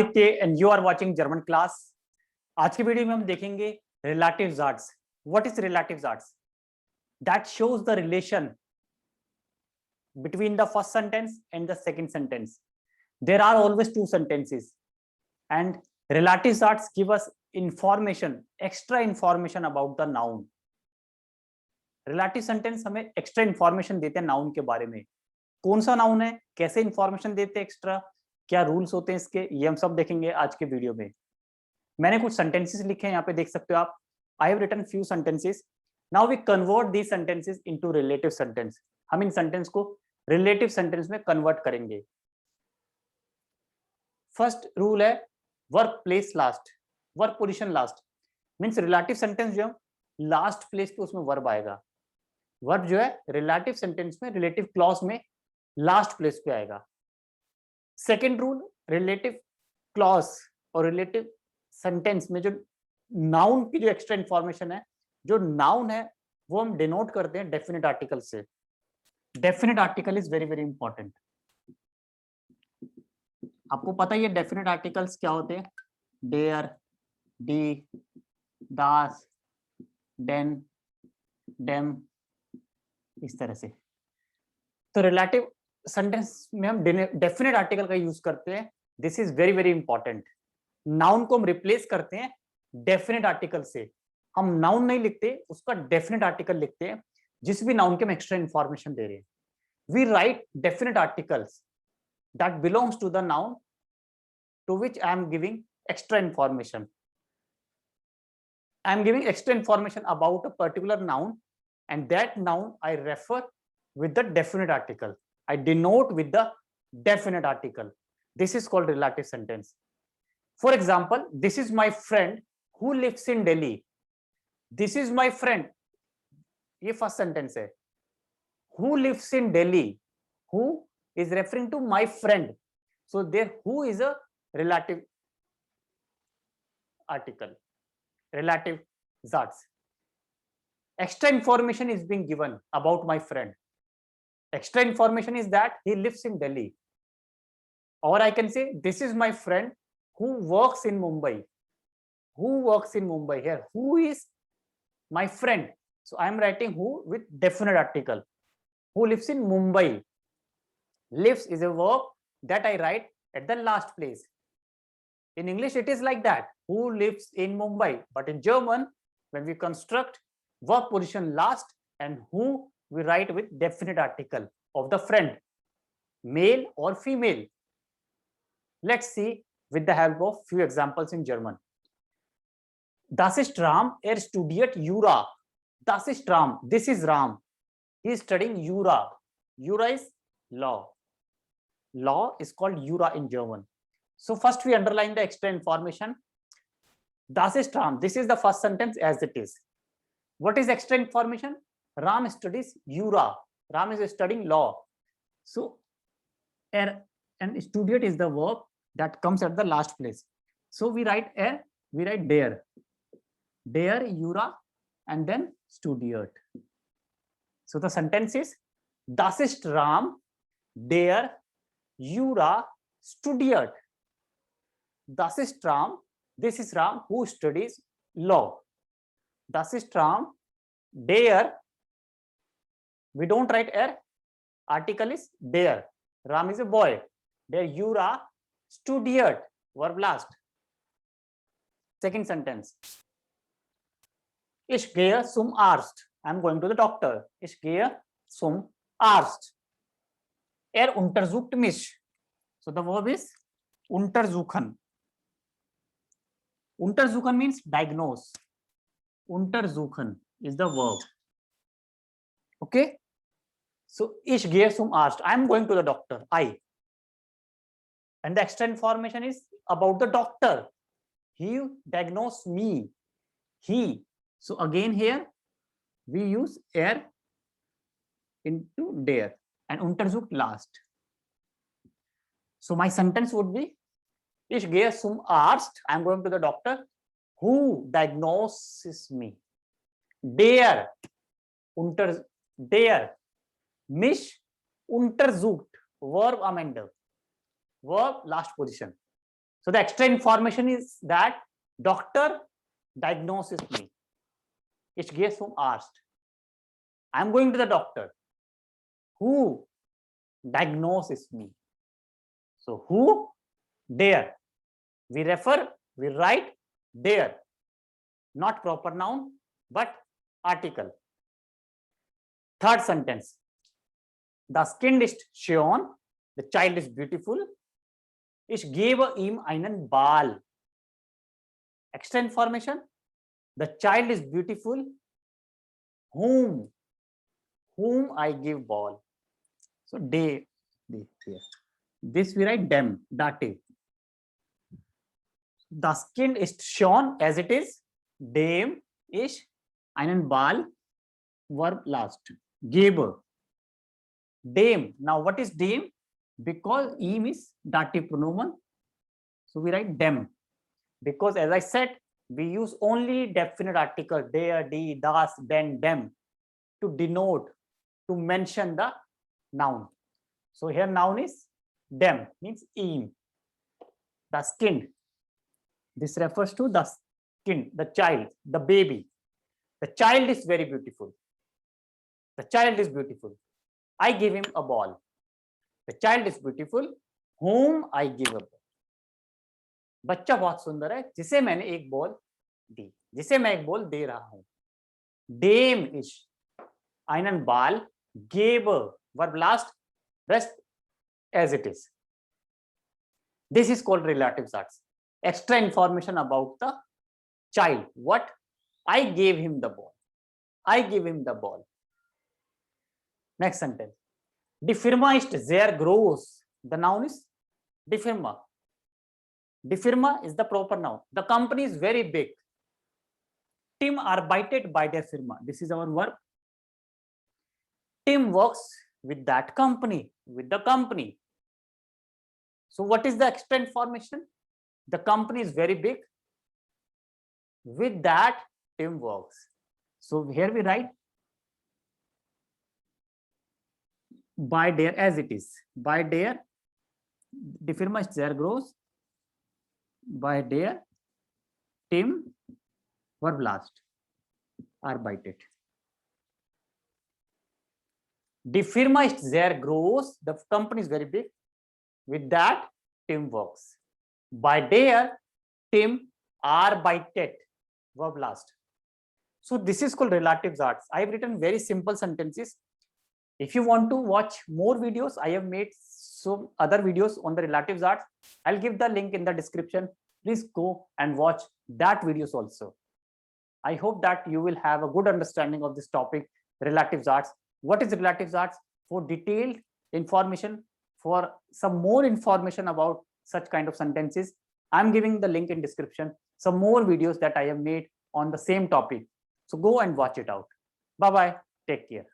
Aditya and you are watching German class. आज की video में हम देखेंगे relatives arts. What is relatives arts? That shows the relation between the first sentence and the second sentence. There are always two sentences, and relatives arts give us information, extra information about the noun. Relative sentence हमें extra information देते हैं noun के बारे में। कौन सा noun है, कैसे information देते हैं extra, क्या रूल्स होते हैं इसके, ये हम सब देखेंगे आज के वीडियो में। मैंने कुछ सेंटेंसेस लिखे हैं, यहाँ पे देख सकते हो आप। I have written few sentences. Now we convert these sentences into relative sentence. हम इन सेंटेंस को रिलेटिव सेंटेंस में कन्वर्ट करेंगे। फर्स्ट रूल है verb place last, verb position last. Means relative sentence जो लास्ट प्लेस पे उसमें वर्ब आएगा। वर्ब जो है रिलेटिव सेंटेंस में, रिलेटिव क्लॉज में लास्ट प्लेस पे आएगा। सेकेंड रूल, रिलेटिव क्लॉज और रिलेटिव सेंटेंस में जो नाउन की जो एक्स्ट्रा इंफॉर्मेशन है, जो नाउन है वो हम डिनोट करते हैं डेफिनेट आर्टिकल से। Definite article is very very important. आपको पता ही है डेफिनेट आर्टिकल्स क्या होते हैं। डेयर, डी, दास, डेन, डेम, इस तरह से। तो रिलेटिव सेंटेंस में हम डेफिनेट आर्टिकल का यूज करते हैं। This is very very important. Noun को हम रिप्लेस करते हैं डेफिनेट आर्टिकल से। हम नाउन नहीं लिखते, उसका डेफिनेट आर्टिकल लिखते हैं, जिस भी नाउन के हम एक्स्ट्रा इंफॉर्मेशन दे रहे हैं। We write definite articles that belongs to the noun to which I am giving extra information. I am giving extra information about a particular noun, and that noun I refer with the definite article. I denote with the definite article. This is called relative sentence. For example, this is my friend who lives in Delhi. This is my friend. ये first sentence है. Who lives in Delhi? Who is referring to my friend. So there who is a relative article. Relative zats. Extra information is being given about my friend. Extra information is that he lives in Delhi. Or I can say, this is my friend who works in Mumbai. Who works in Mumbai here? Who is my friend? So I am writing who with definite article. Who lives in Mumbai? Lives is a verb that I write at the last place. In English, it is like that. Who lives in Mumbai? But in German, when we construct verb position last and who, we write with definite article of the friend, male or female. Let's see with the help of few examples in German. Das ist Ram, studiert Jura. Das ist Ram, this is Ram. He is studying Jura. Jura is law. Law is called Jura in German. So first we underline the extra information. Das ist Ram, this is the first sentence as it is. What is extra information? Ram studies Jura. Ram is studying law. So, and studied is the verb that comes at the last place. So we write we write there. There, Jura, and then studiert. So the sentence is, das ist Ram, der Jura studiert. Das ist Ram, this is Ram who studies law. Das ist Ram, der, we don't write article is der. Ram is a boy. Der Jura studiert, verb last. Second sentence. Ich gehe zum Arzt. I am going to the doctor. Ich gehe zum Arzt. Untersucht mich. So the verb is untersuchen. Untersuchen means diagnose. Untersuchen is the verb. Okay. So ich gehe zum Arzt. I am going to the doctor. I. And the extra information is about the doctor. He diagnosed me. He. So again here we use into der and untersucht last. So my sentence would be, ich gehe zum Arzt. I am going to the doctor. Who diagnoses me? Der mich untersucht, verb am Ende, verb last position. So the extra information is that doctor diagnoses me. Ich gehe zum Arzt. I am going to the doctor. Who diagnoses me? So who? Der. We write der. Not proper noun, but article. Third sentence. Das Kind ist schön. The child is beautiful. Ich gebe ihm einen Ball. Extra information. The child is beautiful. Whom I give ball. So they here. This we write dem, dative. Das Kind ist schön as it is. Dem ist einen Ball. Verb last. Gebe. Dem. Now what is dem? Because ihm is dative pronoun. So we write dem. Because as I said, we use only definite article, der, die, das, den, dem to denote, to mention the noun. So here noun is dem, means ihm. Das Kind. This refers to the kind, the child, the baby. The child is very beautiful. The child is beautiful. I give him a ball. The child is beautiful. Whom I give a ball. बच्चा बहुत सुंदर है जिसे मैंने एक ball दी, जिसे मैं एक बॉल दे रहा हूं. Dem ist einen Ball, gebe, verb last, rest as it is. This is called relative arts. Extra information about the child. What? I gave him the ball. I give him the ball. Next sentence. Die Firma ist sehr groß. The noun is die Firma. Die Firma is the proper noun. The company is very big. Tim arbeitet bei der Firma. This is our verb. Tim works with that company, with the company. So what is the extra information? The company is very big. With that, Tim works. So here we write by der as it is. By der, die Firma ist sehr groß. By der, Tim, verb last, arbeitet. Die Firma ist sehr groß. The company is very big. With that, Tim works. By der, Tim arbeitet, verb last. So this is called relative arts. I have written very simple sentences. If you want to watch more videos, I have made some other videos on the relative arts. I'll give the link in the description. Please go and watch that videos also. I hope that you will have a good understanding of this topic, relative arts. What is relative arts? For detailed information, for some more information about such kind of sentences, I'm giving the link in description. Some more videos that I have made on the same topic. So go and watch it out. Bye-bye. Take care.